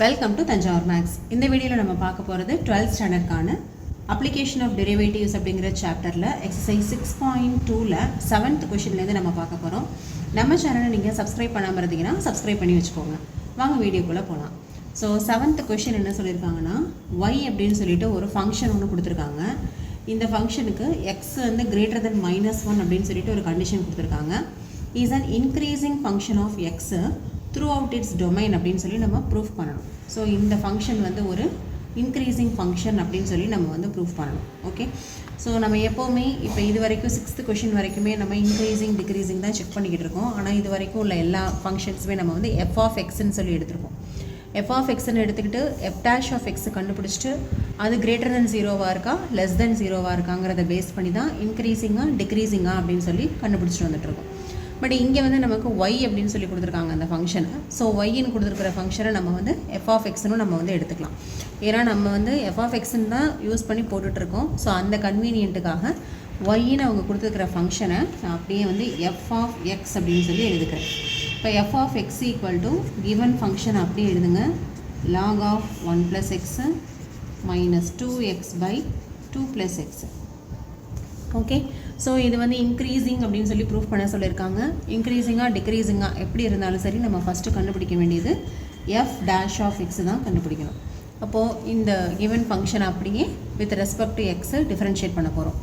Welcome to Thanjavur maths. இந்த வீடியோவில் நம்ம பார்க்க போகிறது 12th ஸ்டாண்டர்ட்கான அப்ளிகேஷன் ஆஃப் டெரிவேட்டிவ்ஸ் அப்படிங்கிற சாப்டரில் எக்ஸசைஸ் 6.2ல் 7th கொஷின்லேருந்து நம்ம பார்க்க போகிறோம். நம்ம சேனலை நீங்கள் சப்ஸ்கிரைப் பண்ணாமல் இருந்தீங்கன்னா சப்ஸ்கிரைப் பண்ணி வச்சுக்கோங்க. வாங்க வீடியோக்குள்ளே போகலாம். ஸோ 7th கொஷின் என்ன சொல்லியிருக்காங்கன்னா, ஒய் அப்படின்னு சொல்லிட்டு ஒரு ஃபங்க்ஷன் ஒன்று கொடுத்துருக்காங்க. இந்த ஃபங்க்ஷனுக்கு எக்ஸ் வந்து கிரேட்டர் தென் -1 அப்படின்னு சொல்லிட்டு ஒரு கண்டிஷன் கொடுத்துருக்காங்க. Is an increasing function of x throughout its domain அப்படின்னு சொல்லி நம்ம ப்ரூஃப் பண்ணணும். ஸோ இந்த ஃபங்க்ஷன் வந்து ஒரு இன்க்ரீசிங் ஃபங்க்ஷன் அப்படின்னு சொல்லி நம்ம வந்து ப்ரூஃப் பண்ணணும். ஓகே, ஸோ நம்ம எப்போவுமே இப்போ இது வரைக்கும் 6th கொஷின் வரைக்குமே நம்ம இன்க்ரீசிங் டிக்ரீசிங் தான் செக் பண்ணிக்கிட்டு இருக்கோம். ஆனால் இது வரைக்கும் உள்ள எல்லா ஃபங்க்ஷன்ஸுமே நம்ம வந்து எஃப் ஆஃப் எக்ஸ்ன்னு சொல்லி எடுத்துருக்கோம். எஃப் ஆஃப் எக்ஸ்ன்னு எடுத்துக்கிட்டு எஃப் டேஷ் ஆஃப் எக்ஸ் கண்டுபிடிச்சிட்டு அது கிரேட்டர் தென் 0வாக இருக்கா லெஸ் தென் 0வாக இருக்காங்கிறத பேஸ் பண்ணி தான் இன்க்ரீசிங்காக டிக்ரீசிங்காக அப்படின்னு சொல்லி கண்டுபிடிச்சிட்டு வந்துட்டுருக்கோம். பட் இங்கே வந்து நமக்கு ஒய் அப்படின்னு சொல்லி கொடுத்துருக்காங்க அந்த ஃபங்க்ஷனை. ஸோ ஒய்ன்னு கொடுத்துருக்கிற ஃபங்க்ஷனை நம்ம வந்து எஃப் ஆஃப் எக்ஸ்னு நம்ம வந்து எடுத்துக்கலாம். ஏன்னா நம்ம வந்து எஃப் ஆஃப் எக்ஸ்ன்னு தான் யூஸ் பண்ணி போட்டுட்ருக்கோம். ஸோ அந்த கன்வீனியன்ட்டுக்காக ஒய்ன்னு அவங்க கொடுத்துருக்கிற ஃபங்க்ஷனை நான் அப்படியே வந்து எஃப் ஆஃப் எக்ஸ் அப்படின்னு சொல்லி எழுதுக்கிறேன். இப்போ f of x equal to given function அப்படியே எழுதுங்க. Log of 1 + x minus 2x by 2 + x. Okay, so இது வந்து இன்க்ரீசிங் அப்படின்னு சொல்லி ப்ரூஃப் பண்ண சொல்லியிருக்காங்க. இன்க்ரீசிங்காக டிக்ரீசிங்காக எப்படி இருந்தாலும் சரி நம்ம ஃபஸ்ட்டு கண்டுபிடிக்க வேண்டியது எஃப் டேஷ் ஆஃப் எக்ஸ் தான் கண்டுபிடிக்கணும். அப்போது இந்த கிவன் ஃபங்க்ஷன் அப்படியே வித் ரெஸ்பெக்ட் டு எக்ஸை டிஃப்ரென்ஷியேட் பண்ண போகிறோம்.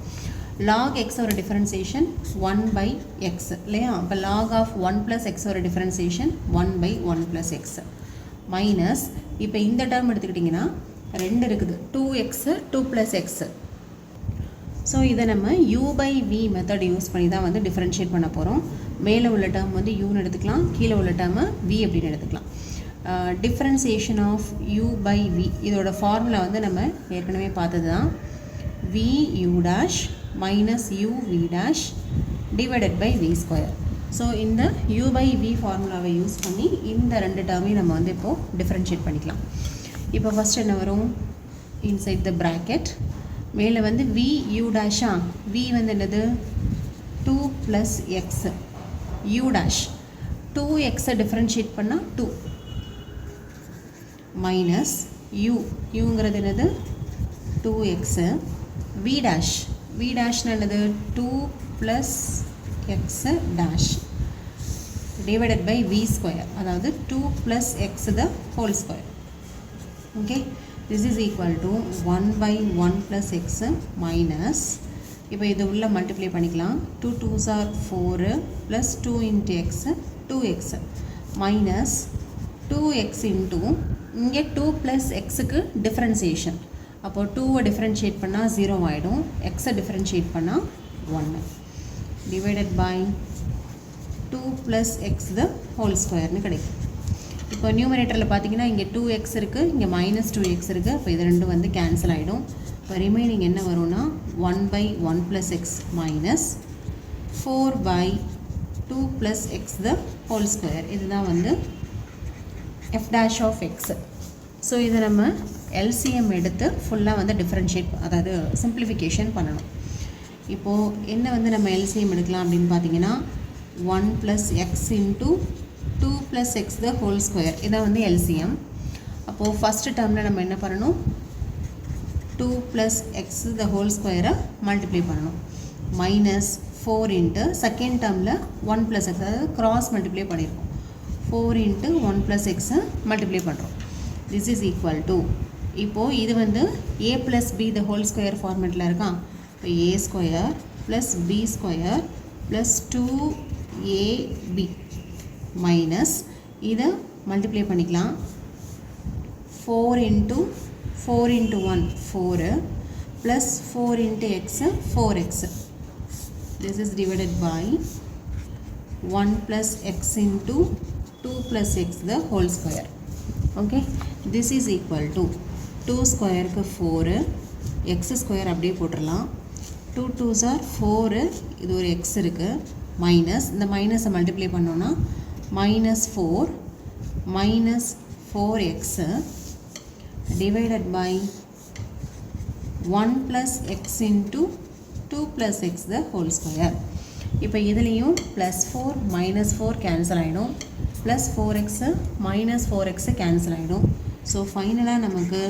லாக் எக்ஸ் ஒரு டிஃப்ரென்சியேஷன் 1/x இல்லையா? அப்போ லாக் ஆஃப் 1 + x ஒரு டிஃப்ரென்சியேஷன் 1/1 + x மைனஸ் இப்போ இந்த டேர்ம் எடுத்துக்கிட்டிங்கன்னா 2 இருக்குது, 2x 2 + x. ஸோ இதை நம்ம u/v மெத்தட் யூஸ் பண்ணி தான் வந்து டிஃப்ரென்ஷியேட் பண்ண போகிறோம். மேலே உள்ள டேர்ம் வந்து யூன்னு எடுத்துக்கலாம், கீழே உள்ள டேர்மை v அப்படின்னு எடுத்துக்கலாம். டிஃப்ரென்சியேஷன் ஆஃப் u/v இதோட ஃபார்முலா வந்து நம்ம ஏற்கனவே பார்த்தது தான். vu' minus uv' divided by v². So இந்த u/v ஃபார்முலாவை யூஸ் பண்ணி இந்த ரெண்டு டேர்மையும் நம்ம வந்து இப்போது டிஃப்ரென்ஷியேட் பண்ணிக்கலாம். இப்போ ஃபஸ்ட் என்ன வரும்? இன்சைட் த ப்ராக்கெட் மேலே வந்து v(u') v வந்து என்னது 2 + x u' 2x டிஃப்ரென்ஷியேட் பண்ணால் 2 மைனஸ் uங்கிறது என்னது 2x v' என்னது 2 + x dash divided by v², அதாவது 2 + x the whole square. Okay, this is equal to 1/1 + x minus இப்போ இது உள்ள மல்டிப்ளை பண்ணிக்கலாம். 2 2s are 4 + 2 × x 2x minus 2x into இங்கே 2 + x-க்கு differentiation. அப்போது 2-வை டிஃப்ரென்ஷியேட் பண்ணால் 0 ஆகிடும், x-ஐ டிஃப்ரென்ஷியேட் பண்ணால் 1 divided by 2 + x the whole squareன்னு கிடைக்கும். இப்போ நியூமரேட்டரில் பார்த்தீங்கன்னா இங்கே 2x இருக்குது, இங்கே -2x இருக்குது. அப்போ இது ரெண்டும் வந்து கேன்சல் ஆகிடும். இப்போ ரிமைனிங் என்ன வரும்னா 1/1 + x minus 4/2 + x the whole square. இதுதான் வந்து f dash of x. So இதை நம்ம LCM எடுத்து ஃபுல்லாக வந்து டிஃப்ரென்ஷியேட், அதாவது சிம்பிளிஃபிகேஷன் பண்ணணும். இப்போது என்ன வந்து நம்ம LCM எடுக்கலாம் அப்படின்னு பார்த்தீங்கன்னா 1 + x into 2 + x the whole square. இதான் வந்து LCM. அப்போது ஃபஸ்ட்டு டேர்மில் நம்ம என்ன பண்ணணும்? 2 + x the whole square multiply பண்ணணும். மைனஸ் 4 இன்ட்டு செகண்ட் டேர்மில் 1 + x, அதாவது கிராஸ் மல்டிப்ளை பண்ணியிருக்கோம். 4 இன்ட்டு 1 + x மல்டிப்ளை பண்ணுறோம். திஸ் இஸ் ஈக்குவல் டு, இப்போது இது வந்து a + b the whole square ஃபார்மேட்டில் இருக்கான். இப்போ a² + b² + 2ab மைனஸ் இதை மல்டிப்ளை பண்ணிக்கலாம். 4 × 1 4 + 4 × x 4x. This is divided by 1 + x × 2 + x the whole square. Okay, this is equal to 2² 4 x² அப்படியே போட்டுடலாம். 2 2s are 4, இது ஒரு x இருக்குது, மைனஸ் இந்த மைனஸை மல்டிப்ளை பண்ணோன்னா -4 minus 4x divided by 1 + x into 2 + x the whole square. இப்போ இதுலேயும் +4 -4 கேன்சல் ஆகிடும். Plus 4x minus 4x cancel ஆகிடும். ஸோ ஃபைனலாக நமக்கு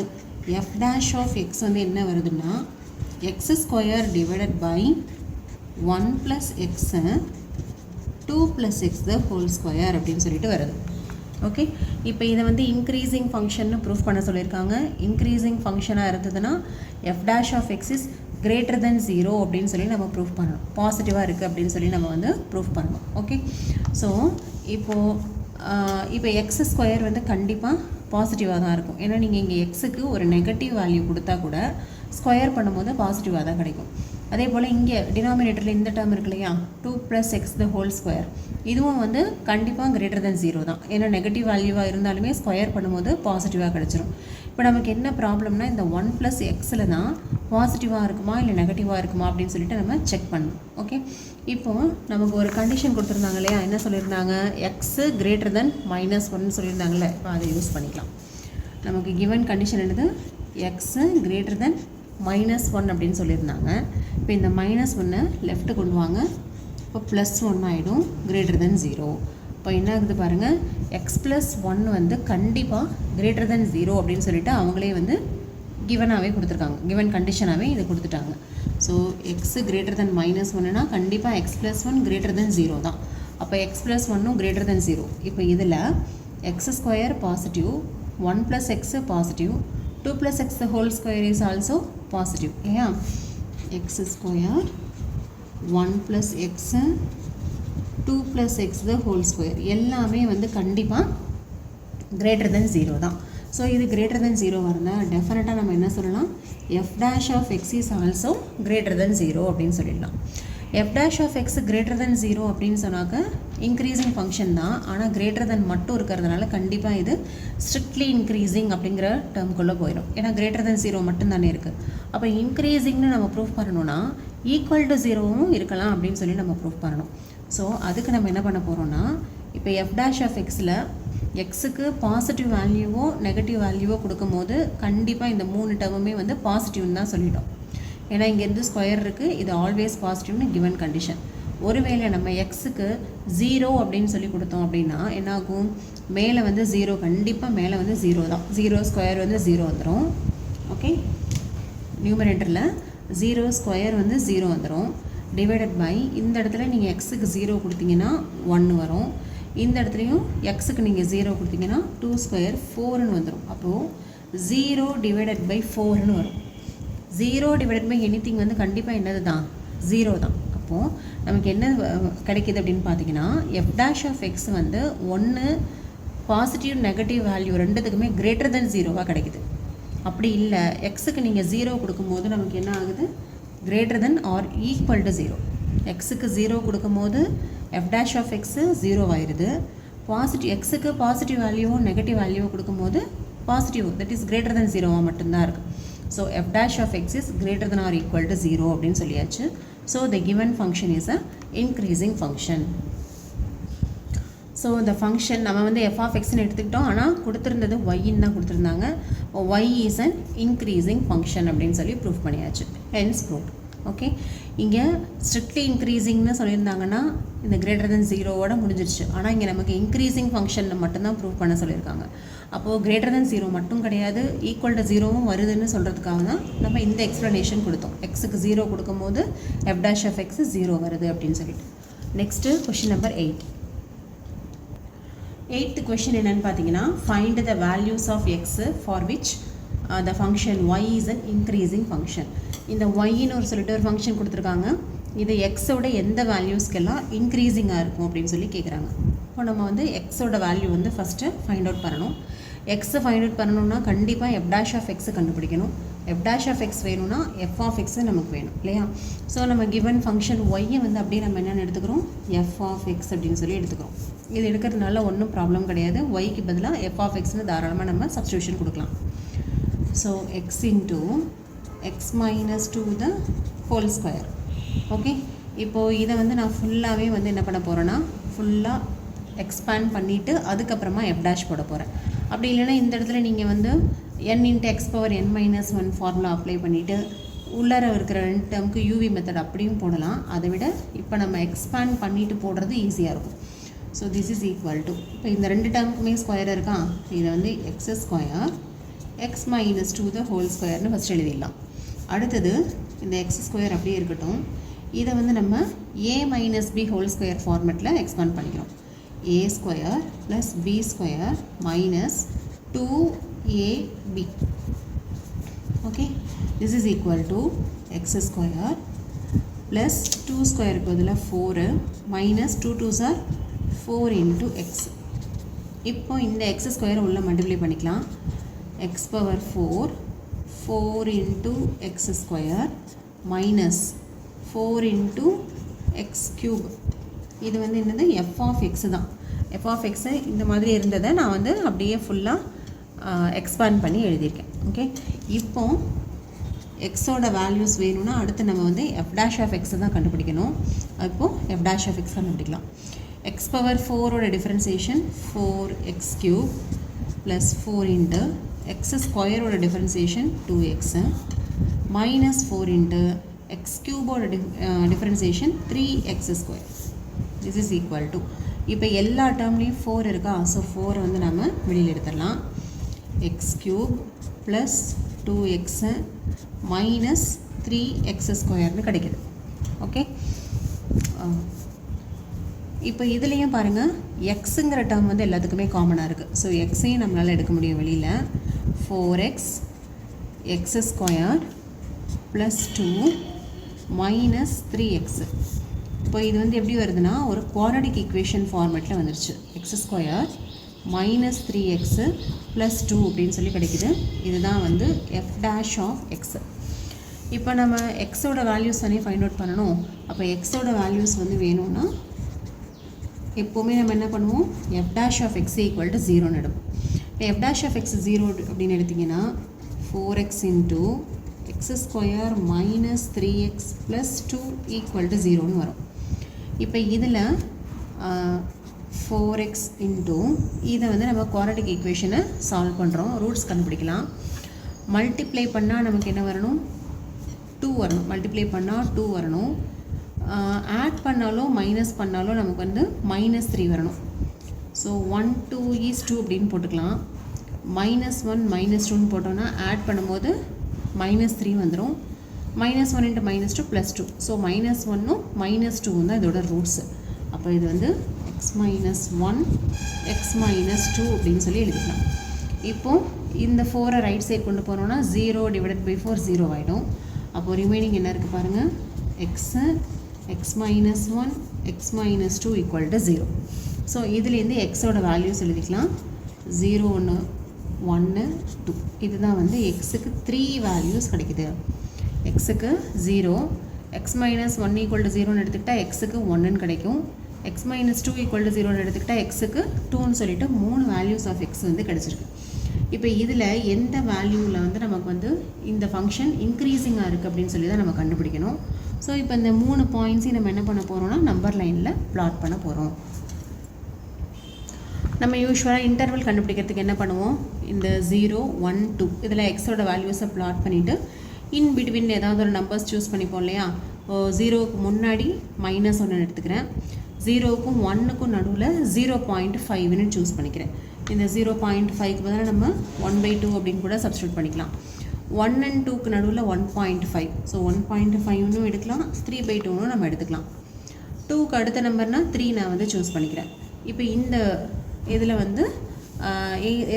f dash of x வந்து என்ன வருதுன்னா x square divided by 1 plus x 2 plus x the whole square அப்படின்னு சொல்லிட்டு வருது. ஓகே, இப்போ இதை வந்து இன்க்ரீசிங் ஃபங்க்ஷன்னு ப்ரூஃப் பண்ண சொல்லியிருக்காங்க. இன்க்ரீசிங் ஃபங்க்ஷனாக இருந்ததுன்னா f dash of x is greater than 0 அப்படின்னு சொல்லி நம்ம ப்ரூஃப் பண்ணணும். பாசிட்டிவாக இருக்குது அப்படின்னு சொல்லி நம்ம வந்து ப்ரூஃப் பண்ணணும். ஓகே, ஸோ இப்போ எக்ஸ் ஸ்கொயர் வந்து கண்டிப்பாக பாசிட்டிவாக தான் இருக்கும். ஏன்னா நீங்கள் இங்கே எக்ஸுக்கு ஒரு நெகட்டிவ் வேல்யூ கொடுத்தா கூட ஸ்கொயர் பண்ணும்போது பாசிட்டிவாக தான் கிடைக்கும். அதே போல் இங்கே டினாமினேட்டரில் இந்த டேர்ம் இருக்கு இல்லையா, 2 plus x the whole square, இதுவும் வந்து கண்டிப்பாக கிரேட்டர் தென் 0 தான். ஏன்னா நெகட்டிவ் வேல்யூவாக இருந்தாலுமே ஸ்கொயர் பண்ணும்போது பாசிட்டிவாக கிடச்சிரும். இப்போ நமக்கு என்ன ப்ராப்ளம்னா இந்த 1 ப்ளஸ் எக்ஸில் தான் பாசிட்டிவாக இருக்குமா இல்லை நெகட்டிவாக இருக்குமா அப்படின்னு சொல்லிட்டு நம்ம செக் பண்ணணும். ஓகே, இப்போது நமக்கு ஒரு கண்டிஷன் கொடுத்துருந்தாங்க இல்லையா, என்ன சொல்லியிருந்தாங்க, எக்ஸு கிரேட்டர் தென் -1 சொல்லியிருந்தாங்கல்ல. இப்போ அதை யூஸ் பண்ணிக்கலாம். நமக்கு கிவன் கண்டிஷன் என்னது, எக்ஸு கிரேட்டர் தென் -1 அப்படின்னு சொல்லியிருந்தாங்க. இப்போ இந்த -1 லெஃப்ட்டு கொண்டு வாங்க. இப்போ +1 ஆகிடும், கிரேட்டர் தென் 0. இப்போ என்ன ஆகுது பாருங்கள், எக்ஸ் ப்ளஸ் 1 வந்து கண்டிப்பாக கிரேட்டர் தென் 0 அப்படின்னு சொல்லிட்டு அவங்களே வந்து கிவனாகவே கொடுத்துருக்காங்க. கிவன் கண்டிஷனாகவே இதை கொடுத்துட்டாங்க. ஸோ எக்ஸு கிரேட்டர் தென் -1னா கண்டிப்பாக எக்ஸ் ப்ளஸ் 1 கிரேட்டர் தென் 0 தான். அப்போ எக்ஸ் ப்ளஸ் 1ம் கிரேட்டர் தென் 0. இப்போ இதில் x square positive, 1 plus x positive, 2 plus x the whole square is also positive. இல்லையா, x square 1 plus x 2 plus x the whole square எல்லாமே வந்து கண்டிப்பாக greater than 0 தான். ஸோ இது கிரேட்டர் தென் 0 வரலாம். டெஃபினட்டாக நம்ம என்ன சொல்லலாம், f dash of x is also greater than 0 அப்படின்னு சொல்லிடலாம். f dash of x greater than 0 அப்படின்னு சொன்னாக்க இன்க்ரீசிங் ஃபங்க்ஷன் தான். ஆனால் கிரேட்டர் தென் மட்டும் இருக்கிறதுனால கண்டிப்பாக இது ஸ்ட்ரிக்ட்லி இன்க்ரீசிங் அப்படிங்கிற டேர்ம்குள்ளே போயிடும். ஏன்னா கிரேட்டர் தென் 0 மட்டும்தானே இருக்குது. அப்போ இன்க்ரீசிங்னு நம்ம ப்ரூஃப் பண்ணணும்னா ஈக்குவல் டு 0வும் இருக்கலாம் அப்படின்னு சொல்லி நம்ம ப்ரூஃப் பண்ணணும். ஸோ அதுக்கு நம்ம என்ன பண்ண போகிறோம்னா, இப்போ f dash of xல் எக்ஸுக்கு பாசிட்டிவ் வேல்யூவோ நெகட்டிவ் வேல்யூவோ கொடுக்கும்போது கண்டிப்பாக இந்த 3 டேர்முமே வந்து பாசிட்டிவ்னு தான் சொல்லிட்டோம். ஏன்னா இங்கேருந்து ஸ்கொயர் இருக்குது, இது ஆல்வேஸ் பாசிட்டிவ்னு கிவன் கண்டிஷன். ஒருவேளை நம்ம எக்ஸுக்கு 0 அப்படின்னு சொல்லி கொடுத்தோம் அப்படின்னா என்னாகும், மேலே வந்து 0, கண்டிப்பாக மேலே வந்து 0 தான். 0 ஸ்கொயர் வந்து 0 வந்துடும். ஓகே, நியூமரேட்டரில் 0 ஸ்கொயர் வந்து 0 வந்துடும். டிவைடட் பை இந்த இடத்துல நீங்கள் எக்ஸுக்கு 0 கொடுத்தீங்கன்னா 1 வரும். இந்த இடத்துலையும் எக்ஸுக்கு நீங்கள் 0 கொடுத்தீங்கன்னா 2 ஸ்கொயர் 4ன்னு வந்துடும். அப்போது 0 டிவைடட் பை 4ன்னு வரும். 0 டிவைடட் பை எனிதிங் வந்து கண்டிப்பாக என்னது தான், 0 தான். அப்போது நமக்கு என்ன கிடைக்கிது அப்படின்னு பார்த்தீங்கன்னா, f dash of x வந்து 1 பாசிட்டிவ் நெகட்டிவ் வேல்யூ ரெண்டுத்துக்குமே கிரேட்டர் தென் 0வாக கிடைக்குது. அப்படி இல்லை, எக்ஸுக்கு நீங்கள் 0 கொடுக்கும்போது நமக்கு என்ன ஆகுது, greater than or equal to 0. எக்ஸுக்கு 0 கொடுக்கும்போது f dash of x 0 ஆயிடுது. பாசிட்டிவ் எக்ஸுக்கு பாசிட்டிவ் வேல்யூவோ நெகட்டிவ் வேல்யூவோ கொடுக்கும்போது positive, that is greater than 0 மட்டும்தான் இருக்குது. So f dash of x is greater than or equal to 0 அப்படின்னு சொல்லியாச்சு. So the given function is a increasing function. So இந்த function நம்ம வந்து f of xன்னு எடுத்துக்கிட்டோம், ஆனால் கொடுத்துருந்தது yன்னு தான் கொடுத்துருந்தாங்க. y is an increasing function அப்படின்னு சொல்லி ப்ரூஃப் பண்ணியாச்சு. hence proved. ஓகே, இங்கே ஸ்ட்ரிக்ட்லி இன்க்ரீசிங்னு சொல்லியிருந்தாங்கன்னா இந்த கிரேட்டர் தென் 0வோட முடிஞ்சிருச்சு. ஆனால் இங்கே நமக்கு இன்க்ரீசிங் ஃபங்க்ஷனில் மட்டும்தான் ப்ரூவ் பண்ண சொல்லியிருக்காங்க. அப்போது கிரேட்டர் தென் 0 மட்டும் கிடையாது, ஈக்குவல் டு 0வும் வருதுன்னு சொல்கிறதுக்காக தான் நம்ம இந்த எக்ஸ்ப்ளனேஷன் கொடுத்தோம். எக்ஸுக்கு 0 கொடுக்கும்போது f dash of x 0 வருது அப்படின்னு சொல்லிட்டு. Next question number 8. 8th question என்னென்னு பார்த்தீங்கன்னா, find the values of x for which the function y is an increasing function. இந்த yன்னு சொல்லிட்டு ஒரு ஃபங்க்ஷன் கொடுத்துருக்காங்க. இது எக்ஸோட எந்த வேல்யூஸ்க்கெல்லாம் இன்க்ரீஸிங்காக இருக்கும் அப்படின்னு சொல்லி கேட்குறாங்க. இப்போ நம்ம வந்து எக்ஸோட வேல்யூ வந்து ஃபஸ்ட்டு ஃபைண்ட் அவுட் பண்ணணும். எக்ஸை ஃபைண்ட் அவுட் பண்ணணும்னா கண்டிப்பாக f dash of x கண்டுபிடிக்கணும். f dash of x வேணும்னா f of x நமக்கு வேணும் இல்லையா. ஸோ நம்ம கிவன் ஃபங்க்ஷன் ஒய்யை வந்து அப்படியே நம்ம என்னென்னு எடுத்துக்கிறோம், f of x அப்படின்னு சொல்லி எடுத்துக்கிறோம். இது எடுக்கிறதுனால ஒன்றும் ப்ராப்ளம் கிடையாது. ஒய்க்கு பதிலாக f of xன்னு தாராளமாக நம்ம சப்ஸ்டியூஷன் கொடுக்கலாம். So x into x minus 2 the whole square. Okay, இப்போது இதை வந்து நான் ஃபுல்லாகவே வந்து என்ன பண்ண போகிறேன்னா, ஃபுல்லாக எக்ஸ்பேண்ட் பண்ணிவிட்டு அதுக்கப்புறமா f dash போட போகிறேன். அப்படி இல்லைன்னா இந்த இடத்துல நீங்கள் வந்து n into x power n minus 1 formula apply பண்ணிவிட்டு உள்ளார இருக்கிற 2 டேர்முக்கு யூவி மெத்தட் அப்படியும் போடலாம். அதை விட இப்போ நம்ம எக்ஸ்பேண்ட் பண்ணிவிட்டு போடுறது ஈஸியாக இருக்கும். So this is equal to, இப்போ இந்த ரெண்டு டேர்முக்குமே ஸ்கொயர் இருக்கா, இதை வந்து X square X minus 2 the whole ஸ்கொயர்னு ஃபஸ்ட் எழுதிடலாம். அடுத்தது இந்த எக்ஸ் ஸ்கொயர் அப்படியே இருக்கட்டும், இதை வந்து நம்ம a minus B whole square ஃபார்மெட்டில் எக்ஸ்பேண்ட் பண்ணிக்கிறோம். a square plus B square minus 2ab. Okay, this is equal to x square plus 2 ஸ்கொயருக்கு பதிலாக 4 minus 2 2s are 4 into X. இப்போ இந்த எக்ஸ் ஸ்கொயரை உள்ள மல்டிப்ளை பண்ணிக்கலாம். X power 4 into x square minus 4 into X cube. இது வந்து என்னது, எஃப் ஆஃப் எக்ஸு தான். எஃப் ஆஃப் எக்ஸு இந்த மாதிரி இருந்ததை நான் வந்து அப்படியே ஃபுல்லாக எக்ஸ்பேண்ட் பண்ணி எழுதியிருக்கேன். ஓகே, இப்போ எக்ஸோட வேல்யூஸ் வேணும்னா அடுத்து நம்ம வந்து எஃப் டேஷ் ஆஃப் எக்ஸை தான் கண்டுபிடிக்கணும். இப்போது எஃப் டேஷ் ஆஃப் எக்ஸ் கண்டுபிடிக்கலாம். எக்ஸ் பவர் 4ஓட differentiation 4x cube plus 4 into x ஸ்கொயரோட differentiation 2x minus 4 into x க்யூபோட differentiation 3x square. This is equal to, இப்போ எல்லா டேர்ம்லேயும் 4 இருக்கா, ஸோ 4 வந்து நம்ம வெளியில் எடுத்துடலாம். X cube plus 2x minus 3x ஸ்கொயர்னு கிடைக்கிது. ஓகே, இப்போ இதுலேயும் பாருங்கள் எக்ஸுங்கிற டேர்ம் வந்து எல்லாத்துக்குமே காமனாக இருக்குது. ஸோ எக்ஸையும் நம்மளால் எடுக்க முடியும் வெளியில். 4x X square plus 2 minus 3x. இப்போ இது வந்து எப்படி வருதுன்னா ஒரு குவாட்ரடிக் ஈக்குவேஷன் ஃபார்மெட்டில் வந்துருச்சு. X square minus 3x plus 2 அப்படின்னு சொல்லி கிடைக்குது. இதுதான் வந்து எஃப் டேஷ் ஆஃப் எக்ஸ். இப்போ நம்ம எக்ஸோட வேல்யூஸ் தானே ஃபைண்ட் அவுட் பண்ணணும். அப்போ எக்ஸோட வேல்யூஸ் வந்து வேணும்னா எப்போவுமே நம்ம என்ன பண்ணுவோம், F dash of x equal to 0ன்னு எடுப்போம். இப்போ எஃப் டேஷ் ஆஃப் எக்ஸ் 0 அப்படின்னு எடுத்திங்கன்னா 4x into x square minus 3x plus 2 equal to 0ன்னு வரும். இப்போ இதில் 4x இன்ட்டு இதை வந்து நம்ம குவாட்ரடிக் ஈக்குவேஷனை சால்வ் பண்ணுறோம். ரூட்ஸ் கண்டுபிடிக்கலாம். மல்டிப்ளை பண்ணால் நமக்கு என்ன வரணும், 2 வரணும். மல்டிப்ளை பண்ணால் 2 வரணும். ஆட் பண்ணாலும் மைனஸ் பண்ணாலும் நமக்கு வந்து மைனஸ் 3 வரணும். ஸோ 1 2 is 2 அப்படின்னு போட்டுக்கலாம். -1 -2ன்னு போட்டோன்னா ஆட் பண்ணும்போது -3 வந்துடும். -1 into -2 +2. ஸோ -1ம் -2 தான் இதோட ரூட்ஸு. அப்போ இது வந்து x - 1 x - 2 அப்படின்னு சொல்லி எழுதிக்கலாம். இப்போது இந்த 4 ரைட் சைட் கொண்டு போனோன்னா 0 / 4 0 ஆகிடும். அப்போது ரிமைனிங் என்ன இருக்குது பாருங்கள், x - 1 x - 2 equal to 0. So இதுலேருந்து எக்ஸோட வேல்யூஸ் எழுதிக்கலாம். 0 1 1 2. இதுதான் வந்து எக்ஸுக்கு 3 வேல்யூஸ் கிடைக்குது. எக்ஸுக்கு 0, x - 1 ஈக்குவல் டு 0ன்னு எடுத்துக்கிட்டால் எக்ஸுக்கு 1ன்னு கிடைக்கும். x - 2 ஈக்குவல் டு 0ன்னு எடுத்துக்கிட்டால் எக்ஸுக்கு 2ன்னு சொல்லிட்டு 3 வேல்யூஸ் ஆஃப் எக்ஸ் வந்து கிடச்சிருக்கு. இப்போ இதில் எந்த வேல்யூவில் வந்து நமக்கு வந்து இந்த ஃபங்க்ஷன் இன்க்ரீஸிங்காக இருக்குது அப்படின்னு சொல்லி தான் நம்ம கண்டுபிடிக்கணும். ஸோ இப்போ இந்த 3 பாயிண்ட்ஸையும் நம்ம என்ன பண்ண போகிறோம்னா நம்பர் லைனில் ப்ளாட் பண்ண போகிறோம். நம்ம யூஸ்வலாக இன்டர்வல் கண்டுபிடிக்கிறதுக்கு என்ன பண்ணுவோம், இந்த 0 1 2 இதில் எக்ஸோட வேல்யூஸை ப்ளாட் பண்ணிவிட்டு இன் பிட்வீன் ஏதாவது ஒரு நம்பர்ஸ் சூஸ் பண்ணிப்போம் இல்லையா. 0க்கு முன்னாடி -1 எடுத்துக்கிறேன், 0க்கும் 1க்கும் நடுவில் 0.5ன்னு சூஸ் பண்ணிக்கிறேன். இந்த 0.5க்கு பதிலாக நம்ம 1/2 அப்படின்னு கூட சப்ஸ்டியூட் பண்ணிக்கலாம். 1 and 2க்கு நடுவில் 1.5. ஸோ 1.5ன்னு எடுக்கலாம், 3/2ன்னு நம்ம எடுத்துக்கலாம். 2க்கு அடுத்த நம்பர்னால் 3 நான் வந்து சூஸ் பண்ணிக்கிறேன். இப்போ இந்த இதில் வந்து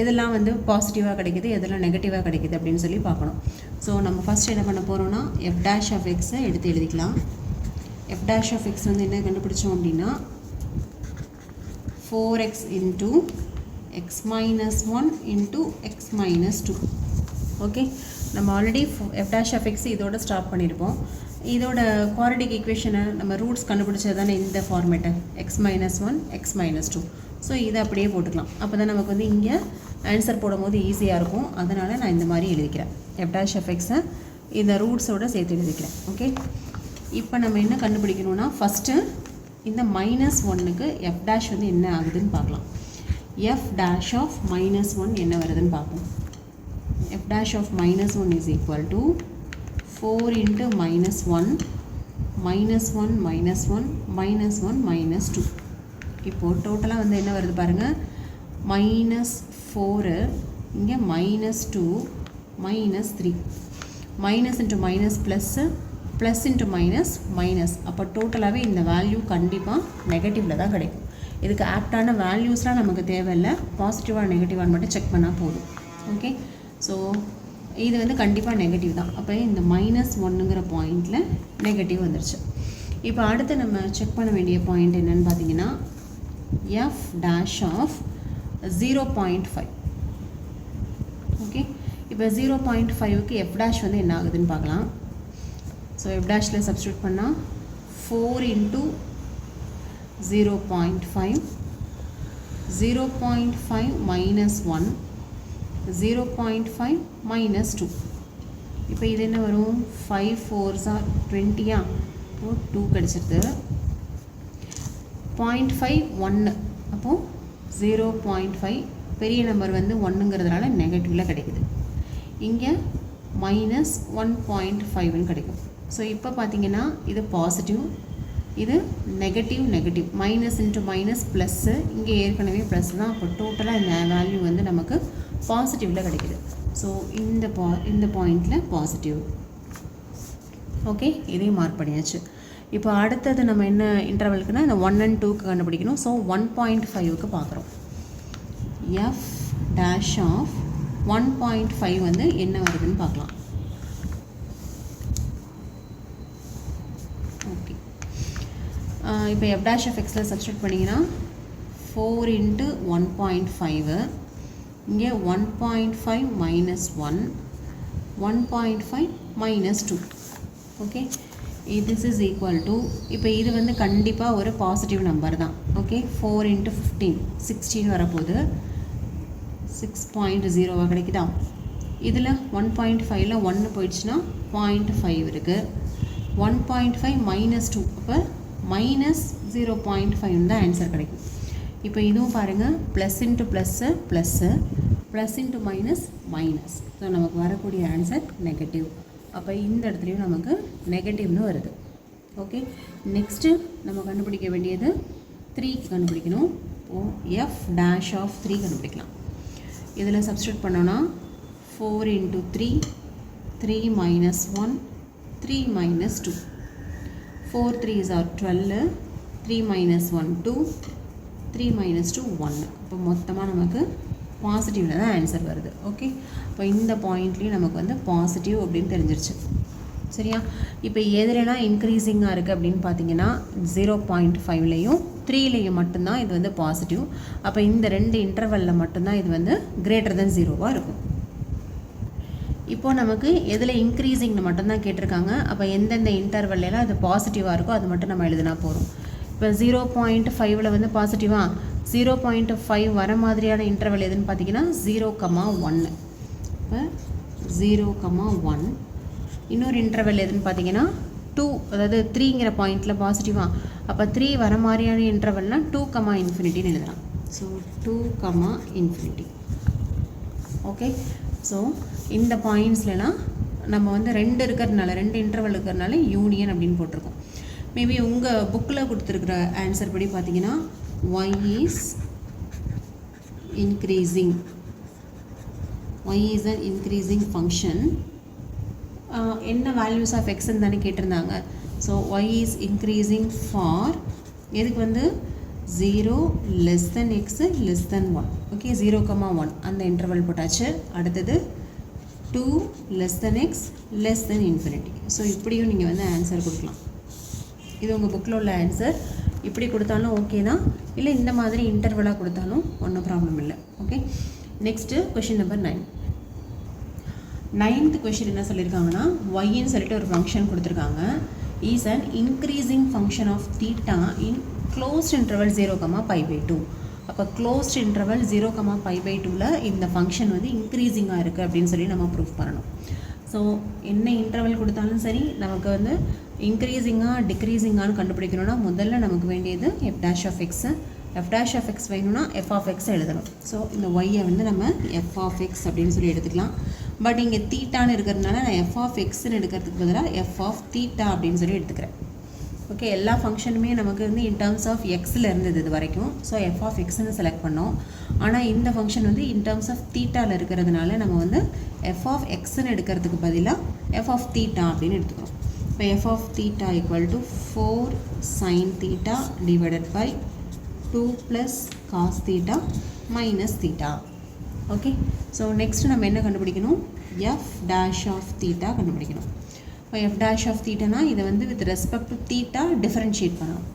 எதெல்லாம் வந்து பாசிட்டிவாக கிடைக்கிது, எதெல்லாம் நெகட்டிவாக கிடைக்கிது அப்படின்னு சொல்லி பார்க்கணும். ஸோ நம்ம ஃபஸ்ட் என்ன பண்ண போகிறோன்னா எஃப் டேஷ் ஆஃப் எக்ஸை எடுத்து எழுதிக்கலாம். எஃப் டேஷ் ஆஃப் எக்ஸ் வந்து என்ன கண்டுபிடிச்சோம் அப்படின்னா 4x into x - 1 into x - 2. Okay, நம்ம already F dash of x இதோட ஸ்டாப் பண்ணியிருப்போம். இதோட குவாட்ரடிக் ஈக்குவேஷனை நம்ம ரூட்ஸ் கண்டுபிடிச்சது தானே இந்த ஃபார்மேட்டை, x - 1 x - 2. ஸோ இதை அப்படியே போட்டுக்கலாம். அப்போ தான் நமக்கு வந்து இங்கே ஆன்சர் போடும்போது ஈஸியாக இருக்கும். அதனால் நான் இந்த மாதிரி எழுதிக்கிறேன். எஃப் டேஷ் ஆஃப் எக்ஸை இந்த ரூட்ஸோடு சேர்த்து எழுதிக்கிறேன். ஓகே, இப்போ நம்ம என்ன கண்டுபிடிக்கணும்னா ஃபஸ்ட்டு இந்த -1க்கு எஃப் டேஷ் வந்து என்ன ஆகுதுன்னு பார்க்கலாம். எஃப் டேஷ் ஆஃப் -1 என்ன வருதுன்னு பார்ப்போம். F dash of -1 is equal to 4 into -1 -1 -1 -1 -2. இப்போது டோட்டலாக வந்து என்ன வருது பாருங்கள், -4 இங்கே -2 -3 minus into minus plus plus into minus minus. அப்போ டோட்டலாகவே இந்த வேல்யூ கண்டிப்பாக நெகட்டிவில் தான் கிடைக்கும். இதுக்கு ஆப்டான வேல்யூஸ்லாம் நமக்கு தேவையில்லை, பாசிட்டிவாக நெகட்டிவான்னு மட்டும் செக் பண்ணால் போதும். ஓகே, ஸோ இது வந்து கண்டிப்பாக நெகட்டிவ் தான். அப்போ இந்த -1ங்கிற பாயிண்டில் நெகட்டிவ் வந்துருச்சு. இப்போ அடுத்து நம்ம செக் பண்ண வேண்டிய பாயிண்ட் என்னென்னு பார்த்தீங்கன்னா எஃப் டேஷ் ஆஃப் 0.5. ஓகே, இப்போ 0.5க்கு எஃப் டேஷ் வந்து என்ன ஆகுதுன்னு பார்க்கலாம். ஸோ எஃப் டேஷில் சப்ஸ்டியூட் பண்ணால் 4 இன்ட்டு 0.5 0.5 minus 1 0.5 minus 2. இப்போ இது என்ன வரும், 5 4s are 20. அப்போ 2 கிடைச்சிருது. 0.5 1, அப்போது 0.5 பெரிய நம்பர் வந்து 1ங்கிறதுனால நெகட்டிவில் கிடைக்குது. இங்கே -1.5ன்னு கிடைக்கும். ஸோ இப்போ பார்த்தீங்கன்னா இது பாசிட்டிவ், இது negative negative, minus into minus plus, இங்கே ஏற்கனவே ப்ளஸ் தான். அப்போ டோட்டலாக இந்த வேல்யூ வந்து நமக்கு பாசிட்டிவில் கிடைக்குது. ஸோ இந்த பாயிண்டில் பாசிட்டிவ். ஓகே, இதையும் மார்க் பண்ணியாச்சு. இப்போ அடுத்தது நம்ம என்ன இன்டர்வலுக்குன்னா இந்த 1 and 2க்கு கண்டுபிடிக்கணும். ஸோ 1.5க்கு பார்க்குறோம். எஃப் டேஷ் ஆஃப் 1.5 வந்து என்ன வருதுன்னு பார்க்கலாம். ஓகே, இப்போ எஃப் டேஷ் ஆஃப் எக்ஸில் சப்ஸ்டியூட் பண்ணிங்கன்னா 4 இன்ட்டு 1.5, இங்கே 1.5 minus 1 1.5 minus 2. Okay, this is equal to, இப்போ இது வந்து கண்டிப்பாக ஒரு பாசிட்டிவ் நம்பர் தான். ஓகே, 4 இன்ட்டு 15 16 வரப்போகுது. 6.0 கிடைக்குதா. இதில் 1.5ல் 1 போயிடுச்சுன்னா 0.5 இருக்குது. 1.5 minus 2, அப்போ -0.5 தான் ஆன்சர் கிடைக்கும். இப்போ இதுவும் பாருங்கள், plus into plus plus, plus into minus minus. So நமக்கு வரக்கூடிய ஆன்சர் நெகட்டிவ். அப்போ இந்த இடத்துலையும் நமக்கு நெகட்டிவ்னு வருது. ஓகே, நெக்ஸ்ட்டு நம்ம கண்டுபிடிக்க வேண்டியது 3க்கு கண்டுபிடிக்கணும். இப்போது எஃப் டேஷ் ஆஃப் 3 கண்டுபிடிக்கலாம். இதில் சப்ஸ்டியூட் பண்ணோன்னா 4 into 3 3 minus 1 3 minus 2, 4 3s are 12, 3 minus 1 2, 3 minus 2 1. இப்போ மொத்தமாக நமக்கு பாசிட்டிவில் தான் ஆன்சர் வருது. ஓகே, இப்போ இந்த பாயிண்ட்லேயும் நமக்கு வந்து பாசிட்டிவ் அப்படின்னு தெரிஞ்சிருச்சு. சரியா, இப்போ எதுலலாம் இன்க்ரீஸிங்காக இருக்குது அப்படின்னு பார்த்தீங்கன்னா 0.5லையும் 3லையும் மட்டும்தான் இது வந்து பாசிட்டிவ். அப்போ இந்த 2 இன்டர்வலில் மட்டும்தான் இது வந்து கிரேட்டர் தென் 0வாக இருக்கும். இப்போது நமக்கு எதில் இன்க்ரீஸிங்னு மட்டும்தான் கேட்டிருக்காங்க. அப்போ எந்தெந்த இன்டர்வல்லாம் அது பாசிட்டிவாக இருக்கோ அது மட்டும் நம்ம எழுதினா போதும். இப்போ 0.5ல் வந்து பாசிட்டிவாக 0.5 வர மாதிரியான இன்டர்வல் எதுன்னு பார்த்தீங்கன்னா 0,1. இப்போ 0,1. இன்னொரு இன்டர்வல் எதுன்னு பார்த்தீங்கன்னா 2, அதாவது 3ங்கிற பாயிண்டில் பாசிட்டிவாக. அப்போ 3 வர மாதிரியான இன்டர்வல்னால் 2,∞ எழுதலாம். ஸோ 2,∞. ஓகே, ஸோ இந்த பாயிண்ட்ஸ்லாம் நம்ம வந்து 2 இருக்கிறதுனால 2 இன்டர்வல் இருக்கிறதுனால யூனியன் அப்படின்னு போட்டிருக்கோம். மேபி உங்கள் புக்கில் கொடுத்துருக்குற ஆன்சர் படி பார்த்தீங்கன்னா y is increasing, y is an increasing function. என்ன வேல்யூஸ் ஆஃப் எக்ஸ்ன்னு தானே கேட்டிருந்தாங்க. So y is increasing for எதுக்கு வந்து 0 less than x less than 1. Okay, 0,1 அந்த இன்டர்வல் போட்டாச்சு. அடுத்தது 2 less than x less than infinity. So இப்படியும் நீங்கள் வந்து ஆன்சர் கொடுக்கலாம். இது உங்கள் புக்கில் உள்ள ஆன்சர். இப்படி கொடுத்தாலும் ஓகே தான், இல்லை இந்த மாதிரி இன்டர்வலாக கொடுத்தாலும் ஒன்றும் ப்ராப்ளம் இல்லை. Okay, next question number 9. 9th question என்ன சொல்லியிருக்காங்கன்னா ஒய்ன்னு சொல்லிட்டு ஒரு ஃபங்க்ஷன் கொடுத்துருக்காங்க. Is an increasing function of theta in closed interval 0,π/2. அப்போ க்ளோஸ்ட் இன்டர்வல் 0,π/2ல் இந்த ஃபங்க்ஷன் வந்து இன்க்ரீஸிங்காக இருக்குது அப்படின்னு சொல்லி நம்ம ப்ரூஃப் பண்ணணும். ஸோ என்ன இன்டர்வல் கொடுத்தாலும் சரி, நமக்கு வந்து இன்க்ரீஸிங்காக டிக்ரீஸிங்கானு கண்டுபிடிக்கணும்னா முதல்ல நமக்கு வேண்டியது f dash of x. F dash of x வேணும்னா எஃப் ஆஃப் எக்ஸ் எழுதணும். ஸோ இந்த ஒய்யை வந்து நம்ம எஃப் ஆஃப் எக்ஸ் அப்படின்னு சொல்லி எடுத்துக்கலாம். பட் இங்கே தீட்டான்னு இருக்கிறதுனால நான் எஃப் ஆஃப் எக்ஸ்ன்னு எடுக்கிறதுக்கு பதிலாக எஃப் ஆஃப் தீட்டா அப்படின்னு சொல்லி எடுத்துக்கிறேன். ஓகே, எல்லா ஃபங்க்ஷனுமே நமக்கு வந்து இன் டர்ம்ஸ் ஆஃப் எக்ஸில் இருந்தது இது வரைக்கும். ஸோ எஃப் ஆஃப் எக்ஸ்ன்னு செலக்ட் பண்ணோம். ஆனால் இந்த ஃபங்க்ஷன் வந்து இன் டர்ம்ஸ் ஆஃப் தீட்டாவில் இருக்கிறதுனால நம்ம வந்து எஃப் ஆஃப் எக்ஸ்ன்னு எடுக்கிறதுக்கு பதிலாக எஃப் ஆஃப் தீட்டா அப்படின்னு எடுத்துக்கிறோம். இப்போ f of theta equal to 4 sin theta divided by 2 + cos theta minus theta. Okay, so next நம்ம என்ன கண்டுபிடிக்கணும்? எஃப் டேஷ் ஆஃப் தீட்டா கண்டுபிடிக்கணும். இப்போ எஃப் டேஷ் ஆஃப் தீட்டானா இதை வந்து with respect to theta differentiate பண்ணணும்.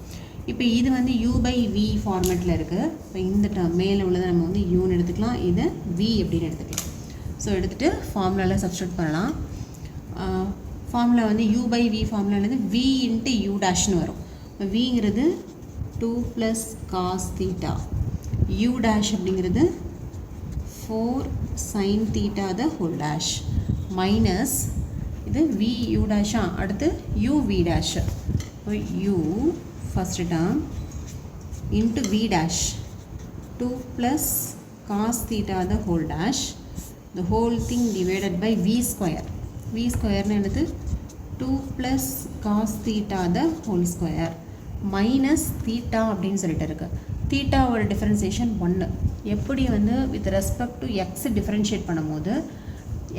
இப்போ இது வந்து u/v ஃபார்மேட்டில் இருக்குது. இப்போ இந்த டேர்ம் மேலே உள்ளதை நம்ம வந்து யூன்னு எடுத்துக்கலாம், இதை v அப்படின்னு எடுத்துக்கலாம். ஸோ எடுத்துகிட்டு ஃபார்முலாவில் சப்ஸ்டியூட் பண்ணலாம். ஃபார்முலா வந்து u/v ஃபார்முலாவில் v × u டேஷ்னு வரும். இப்போ vங்கிறது 2 + cos தீட்டா, u டேஷ் அப்படிங்கிறது 4 sin theta the whole dash minus இது v u டேஷா, அடுத்து u v dash. u first term into v dash 2 + cos theta the whole dash the whole thing divided by v square. v ஸ்கொயர்னு என்னது? 2 + cos theta the whole square minus theta அப்படின்னு சொல்லிட்டு இருக்கு. தீட்டாவோட differentiation 1. எப்படி வந்து with respect to X differentiate பண்ணும்போது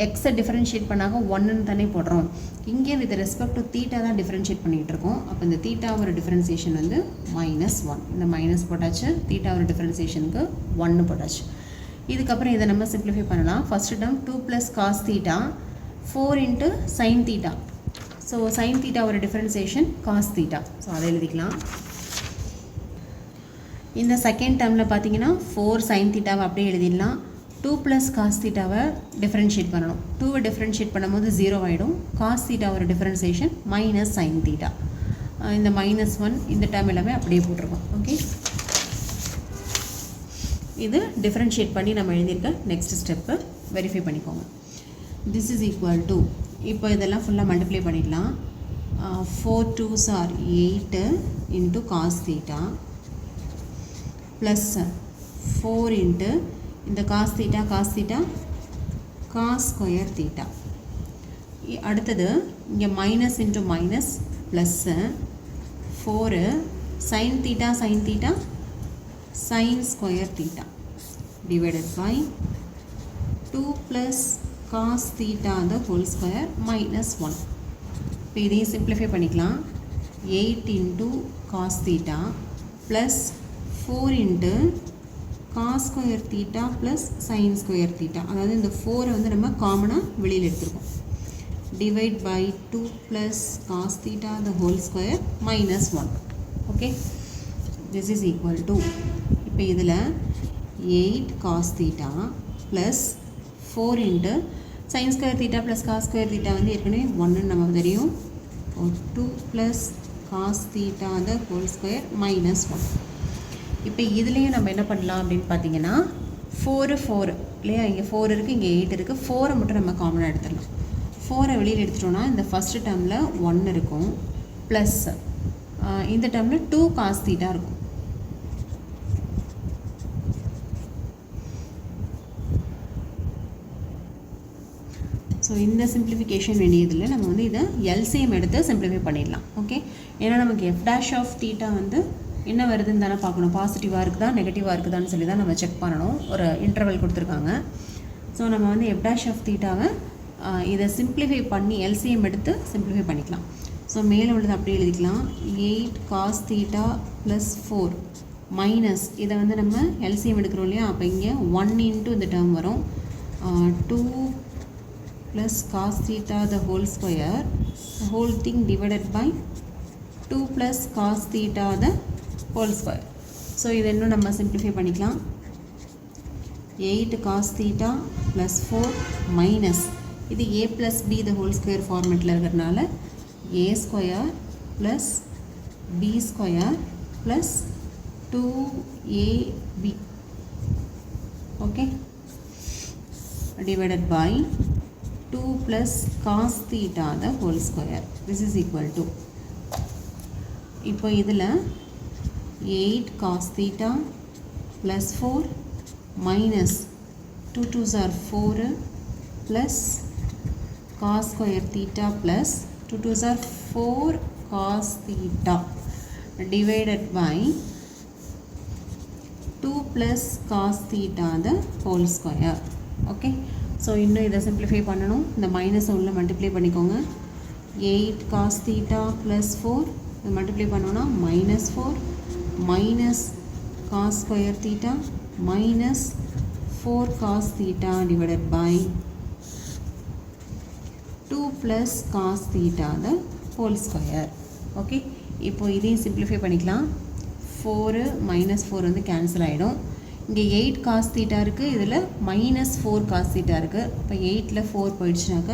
எக்ஸை differentiate பண்ணாக 1ன்னு தானே போடுறோம். இங்கே வித் ரெஸ்பெக்ட் டு தீட்டா தான் டிஃபரன்ஷியேட் பண்ணிகிட்டு இருக்கோம். அப்போ இந்த தீட்டாவோட டிஃபரன்சியேஷன் வந்து -1. இந்த மைனஸ் போட்டாச்சு, தீட்டாவோட டிஃபரன்சியேஷனுக்கு 1 போட்டாச்சு. இதுக்கப்புறம் இதை நம்ம சிம்பிளிஃபை பண்ணலாம். First term 2 + cos theta 4 × sin theta. So sin தீட்டாவோட டிஃபரன்சியேஷன் cos தீட்டா. ஸோ அதை எழுதிக்கலாம். இந்த செகண்ட் டேர்மில் பார்த்தீங்கன்னா 4 sin தீட்டாவை அப்படியே எழுதிடலாம். 2 + cos தீட்டாவை டிஃபரன்ஷியேட் பண்ணணும். 2வை டிஃபரன்ஷியேட் பண்ணும்போது 0 ஆகிடும். cos தீட்டாவோட டிஃபரன்சியேஷன் -sin தீட்டா. இந்த -1 இந்த டேர்ம் எல்லாமே அப்படியே போட்டிருக்கோம். ஓகே, இது டிஃபரன்ஷியேட் பண்ணி நம்ம எழுதியிருக்க நெக்ஸ்ட் ஸ்டெப்பு வெரிஃபை பண்ணிக்கோங்க. திஸ் இஸ் ஈக்குவல் டு, இப்போ இதெல்லாம் ஃபுல்லாக மல்டிப்ளை பண்ணிடலாம். 4 2s are 8 × cos theta plus 4 × இந்த cos theta cos square theta. அடுத்தது இங்கே minus into minus plus 4 sin theta sin square theta divided by 2 + cos theta the whole square -1. இப்போ இதையும் simplify பண்ணிக்கலாம். 8 × cos theta plus 4 × cos square theta plus sin square theta. அதாவது இந்த 4 வந்து நம்ம காமனாக வெளியில் எடுத்துருக்கோம். Divide by 2 + cos theta the whole square -1. Okay, this is equal to, இப்போ இதில் 8 cos theta plus 4 × sin square theta plus cos square theta வந்து ஏற்கனவே 1ன்னு நமக்கு தெரியும். 2 + cos theta the whole square -1. இப்போ இதுலேயும் நம்ம என்ன பண்ணலாம் அப்படின்னு பார்த்தீங்கன்னா 4 இல்லையா, இங்கே 4 இருக்குது, இங்கே 8 இருக்குது. 4 மட்டும் நம்ம காமனாக எடுத்துடலாம். 4 வெளியில் எடுத்துட்டோன்னா இந்த ஃபஸ்ட்டு டேர்மில் 1 இருக்கும் ப்ளஸ் இந்த டேர்மில் 2 cos தீட்டா இருக்கும். ஸோ இந்த சிம்பிளிஃபிகேஷன் வேண்டியதில்லை, நம்ம வந்து இதை எல்சிஎம் எடுத்து சிம்பிளிஃபை பண்ணிடலாம். ஓகே, ஏன்னா நமக்கு எஃப் டேஷ் ஆஃப் தீட்டா வந்து என்ன வருதுன்னு தானே பார்க்கணும். பாசிட்டிவாக இருக்குதா நெகட்டிவாக இருக்குதான்னு சொல்லி தான் நம்ம செக் பண்ணணும். ஒரு இன்டர்வல் கொடுத்துருக்காங்க. ஸோ நம்ம வந்து எஃப் டேஷ் ஆஃப் தீட்டாவை இதை சிம்பிளிஃபை பண்ணி எல்சிஎம் எடுத்து சிம்பிளிஃபை பண்ணிக்கலாம். ஸோ மேலே உள்ளது அப்படியே எழுதிக்கலாம். 8 cos தீட்டா ப்ளஸ் 4 மைனஸ் இதை வந்து நம்ம எல்சிஎம் எடுக்கிறோம் இல்லையா. அப்போ இங்கே 1 × இந்த டேர்ம் வரும். 2 + cos theta the whole square, the whole thing divided by 2 + cos theta the whole square. So இது இன்னும் நம்ம சிம்பிளிஃபை பண்ணிக்கலாம். 8 cos theta plus 4 minus இது a plus b the whole square ஃபார்மேட்டில் இருக்கிறதுனால a square plus b square plus 2ab, okay, divided by 2 plus cos theta the whole square. This is equal to, இப்போ இதில் 8 cos theta plus 4 minus 2 2s are 4 plus cos square theta plus 2 2s are 4 cos theta divided by 2 plus cos theta the whole square. Okay, so இன்னும் இதை simplify பண்ணணும். இந்த minus உள்ள multiply பண்ணிக்கோங்க. 8 cos theta plus 4 இது multiply பண்ணோன்னா minus 4 minus cos square theta minus 4 cos theta divided by 2 plus cos theta the whole square. Okay, இப்போ இதையும் simplify பண்ணிக்கலாம். 4 minus 4 வந்து கேன்சல் ஆகிடும். இங்கே 8 cos theta இருக்குது, இதில் minus 4 cos theta இருக்குது. இப்போ 8ல் 4 போயிடுச்சுனாக்க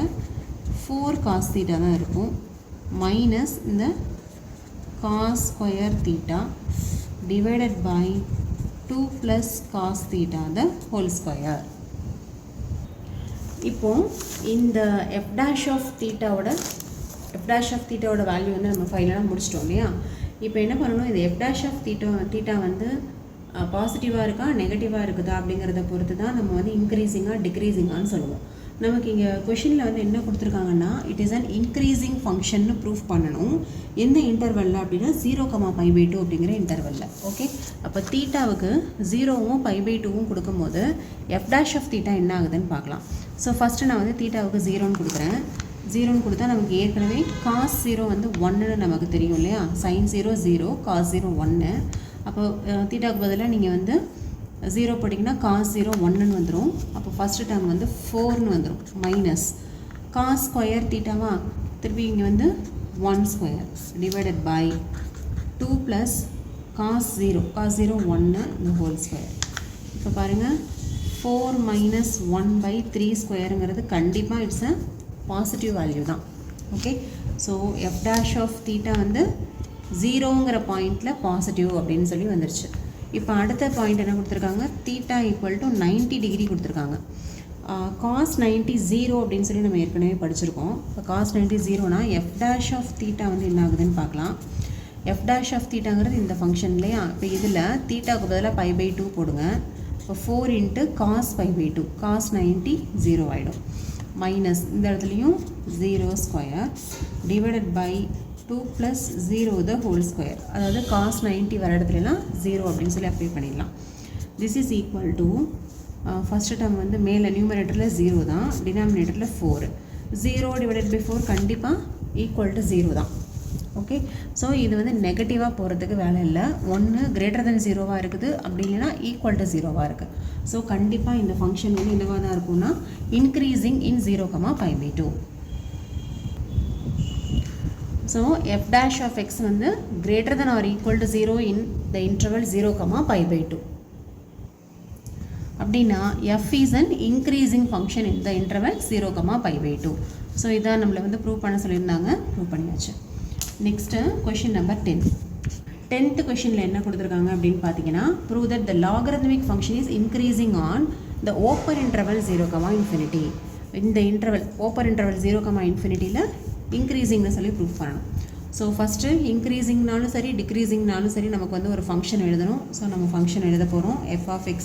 4 cos theta தான் இருக்கும். மைனஸ் இந்த cos square theta divided by 2 plus cos theta the whole square. இப்போ இந்த f dash of theta ஓட வேல்யூ வந்து நம்ம ஃபைனலாக முடிச்சிட்டோம் இல்லையா. இப்போ என்ன பண்ணணும், இந்த f dash of theta வந்து பாசிட்டிவாக இருக்கா நெகட்டிவாக இருக்குதா அப்படிங்கிறத பொறுத்து தான் நம்ம வந்து இன்க்ரீஸிங்காக டிக்ரீஸிங்கான்னு சொல்லுவோம். நமக்கு இங்கே கொஷினில் வந்து என்ன கொடுத்துருக்காங்கன்னா இட் இஸ் அன் இன்க்ரீஸிங் ஃபங்க்ஷன்னு ப்ரூஃப் பண்ணணும். எந்த இன்டர்வலில் அப்படின்னா 0,π/2 அப்படிங்கிற இன்டர்வலில். ஓகே, அப்போ தீட்டாவுக்கு 0வும் π/2வும் கொடுக்கும்போது f dash of theta என்ன ஆகுதுன்னு பார்க்கலாம். ஸோ ஃபஸ்ட்டு நான் வந்து தீட்டாவுக்கு 0ன்னு கொடுக்குறேன். 0ன்னு கொடுத்தா நமக்கு ஏற்கனவே cos 0 வந்து 1ன்னு நமக்கு தெரியும் இல்லையா. sin 0 0 cos 0 1. அப்போ தீட்டாவுக்கு பதிலாக நீங்கள் வந்து 0 போட்டிங்கன்னா cos 0 1ன்னு வந்துடும். அப்போ ஃபஸ்ட்டு டேர்ம் வந்து 4ன்னு வந்துடும். மைனஸ் cos ஸ்கொயர் தீட்டாவா, திருப்பி இங்கே வந்து 1 square divided by 2 plus cos 0 1 இந்த ஹோல் ஸ்கொயர். இப்போ பாருங்கள் 4 minus 1/3 ஸ்கொயருங்கிறது கண்டிப்பாக இட்ஸ் அ பாசிட்டிவ் வேல்யூ தான். Okay, so f dash of theta வந்து 0ங்கிற பாயிண்டில் பாசிட்டிவ் அப்படின்னு சொல்லி வந்துருச்சு. இப்போ அடுத்த பாயிண்ட் என்ன கொடுத்துருக்காங்க, தீட்டா ஈக்குவல் டு 90 டிகிரி கொடுத்துருக்காங்க. காஸ் 90 0 அப்படின்னு சொல்லி நம்ம ஏற்கனவே படிச்சிருக்கோம். இப்போ காஸ் 90 0னா எஃப் டேஷ் ஆஃப் தீட்டா வந்து என்ன ஆகுதுன்னு பார்க்கலாம். எஃப் டேஷ் ஆஃப் தீட்டாங்கிறது இந்த ஃபங்க்ஷன் இல்லையா. இப்போ இதில் தீட்டாவுக்கு பதிலாக π/2 போடுங்க. இப்போ 4 × cos π/2 cos 90 0 ஆகிடும். மைனஸ் இந்த இடத்துலையும் 0 square divided by 2 + 0 the whole square. அதாவது cos 90 வர இடத்துலலாம் 0 அப்படின்னு சொல்லி அப்ளை பண்ணிடலாம். This is equal to first term வந்து மேலே நியூமரேட்டரில் 0 தான், டினாமினேட்டரில் 4. 0 டிவைடட் பை 4 கண்டிப்பாக ஈக்குவல் டு 0 தான். ஓகே, ஸோ இது வந்து நெகட்டிவாக போகிறதுக்கு வேலை இல்லை. 1 greater than 0வாக இருக்குது, அப்படி இல்லைனா ஈக்குவல் டு 0வாக இருக்குது. ஸோ கண்டிப்பாக இந்த ஃபங்க்ஷன் வந்து என்னவாக தான் இருக்கும்னா increasing in 0,π/2. So f dash of x வந்து greater than or equal to 0 in the interval 0,π/2. அப்படின்னா f is an increasing function in the interval 0,π/2. So இதான் நம்மளை வந்து ப்ரூவ் பண்ண சொல்லியிருந்தாங்க, ப்ரூவ் பண்ணியாச்சு. Next question number 10. 10th கொஷினில் என்ன கொடுத்துருக்காங்க அப்படின்னு பார்த்தீங்கன்னா, prove that the logarithmic function is increasing on the open interval 0,∞. இந்த இன்டர்வல் ஓப்பன் இன்டர்வல் 0,∞ இன்க்ரீஸிங்னு சொல்லி ப்ரூவ் பண்ணணும். ஸோ ஃபஸ்ட்டு இன்க்ரீஸிங்னாலும் சரி டிக்ரீஸிங்னாலும் சரி நமக்கு வந்து ஒரு ஃபங்க்ஷன் எழுதணும். ஸோ நம்ம ஃபங்க்ஷன் எழுத போகிறோம். f of x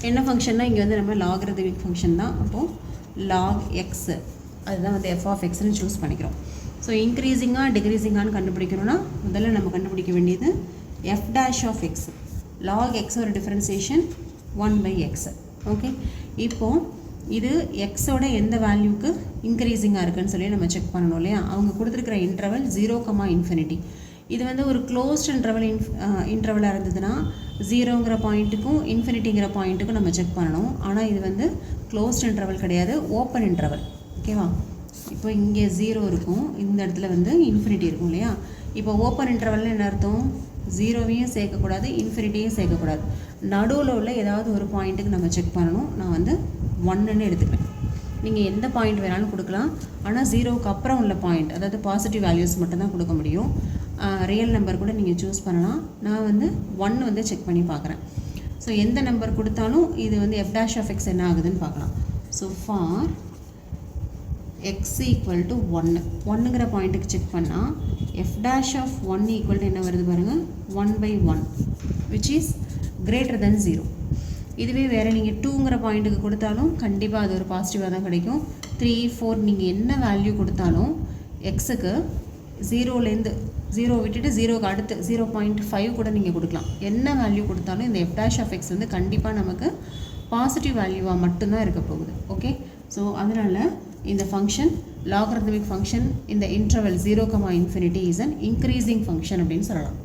என்ன ஃபங்க்ஷன்னா இங்கே வந்து நம்ம லாகரித்மிக் ஃபங்க்ஷன் தான். அப்போது log x அதுதான் வந்து f of xன்னு சூஸ் பண்ணிக்கிறோம். ஸோ இன்க்ரீஸிங்காக டிக்ரீஸிங்கான்னு கண்டுபிடிக்கணும்னா முதல்ல நம்ம கண்டுபிடிக்க வேண்டியது f dash of x. log x ஒரு டிஃப்ரென்சியேஷன் 1/x. ஓகே, இப்போது இது எக்ஸோட எந்த வேல்யூக்கு இன்க்ரீஸிங்காக இருக்குன்னு சொல்லி நம்ம செக் பண்ணணும் இல்லையா. அவங்க கொடுத்துருக்குற இன்டர்வல் 0,∞. இது வந்து ஒரு க்ளோஸ்ட் இன்டர்வலாக இருந்ததுன்னா 0ங்கிற பாயிண்ட்டுக்கும் இன்ஃபினிட்டிங்கிற பாயிண்ட்டுக்கும் நம்ம செக் பண்ணணும். ஆனால் இது வந்து க்ளோஸ்ட் இன்டர்வல் கிடையாது, ஓப்பன் இன்டர்வல். ஓகேவா, இப்போ இங்கே 0 இருக்கும், இந்த இடத்துல வந்து இன்ஃபினிட்டி இருக்கும் இல்லையா. இப்போ ஓப்பன் இன்டர்வல்னு என்ன அர்த்தம், 0வையும் சேர்க்கக்கூடாது இன்ஃபினிட்டியும் சேர்க்கக்கூடாது, நடுவில் உள்ள ஏதாவது ஒரு பாயிண்ட்டுக்கு நம்ம செக் பண்ணணும். நான் வந்து 1ன்னு எடுத்துக்கிறேன். நீங்கள் எந்த பாயிண்ட் வேணாலும் கொடுக்கலாம், ஆனால் 0க்கு அப்புறம் உள்ள பாயிண்ட் அதாவது பாசிட்டிவ் வேல்யூஸ் மட்டும்தான் கொடுக்க முடியும். ரியல் நம்பர் கூட நீங்கள் சூஸ் பண்ணலாம். நான் வந்து 1 வந்து செக் பண்ணி பார்க்குறேன். ஸோ எந்த நம்பர் கொடுத்தாலும் இது வந்து f dash of x என்ன ஆகுதுன்னு பார்க்கலாம். So for x equal to 1ங்கிற பாயிண்ட்டுக்கு செக் பண்ணால் f dash of 1 equal to என்ன வருது பாருங்கள், 1/1 which is greater than 0. இதுவே வேறு நீங்கள் 2ங்கிற பாயிண்ட்டுக்கு கொடுத்தாலும் கண்டிப்பாக அது ஒரு பாசிட்டிவாக தான் கிடைக்கும். 3 4 நீங்கள் என்ன வேல்யூ கொடுத்தாலும் எக்ஸுக்கு ஜீரோலேருந்து ஜீரோ விட்டுட்டு ஜீரோக்கு அடுத்து 0.5 கூட நீங்கள் கொடுக்கலாம். என்ன வேல்யூ கொடுத்தாலும் இந்த f dash of x வந்து கண்டிப்பாக நமக்கு பாசிட்டிவ் வேல்யூவாக மட்டும்தான் இருக்க போகுது. ஓகே, ஸோ அதனால் இந்த ஃபங்க்ஷன் லாகரிதமிக் ஃபங்க்ஷன் இந்த interval 0, is an increasing function அப்படின்னு சொல்லலாம்.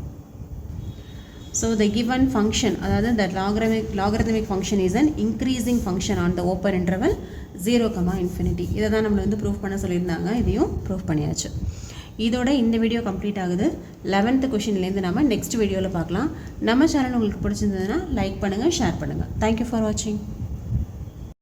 ஸோ த கிவன் ஃபங்க்ஷன், அதாவது the logarithmic function is an increasing function on the open interval 0, இதை தான் நம்மளை வந்து ப்ரூஃப் பண்ண சொல்லியிருந்தாங்க. இதையும் ப்ரூஃப் பண்ணியாச்சு. இதோட இந்த வீடியோ கம்ப்ளீட் ஆகுது. 11th கொஷின்லேருந்து நம்ம நெக்ஸ்ட் வீடியோவில் பார்க்கலாம். நம்ம சேனல் உங்களுக்கு பிடிச்சிருந்ததுன்னா லைக் பண்ணுங்கள், ஷேர் பண்ணுங்கள். தேங்க்யூ ஃபார் வாட்சிங்.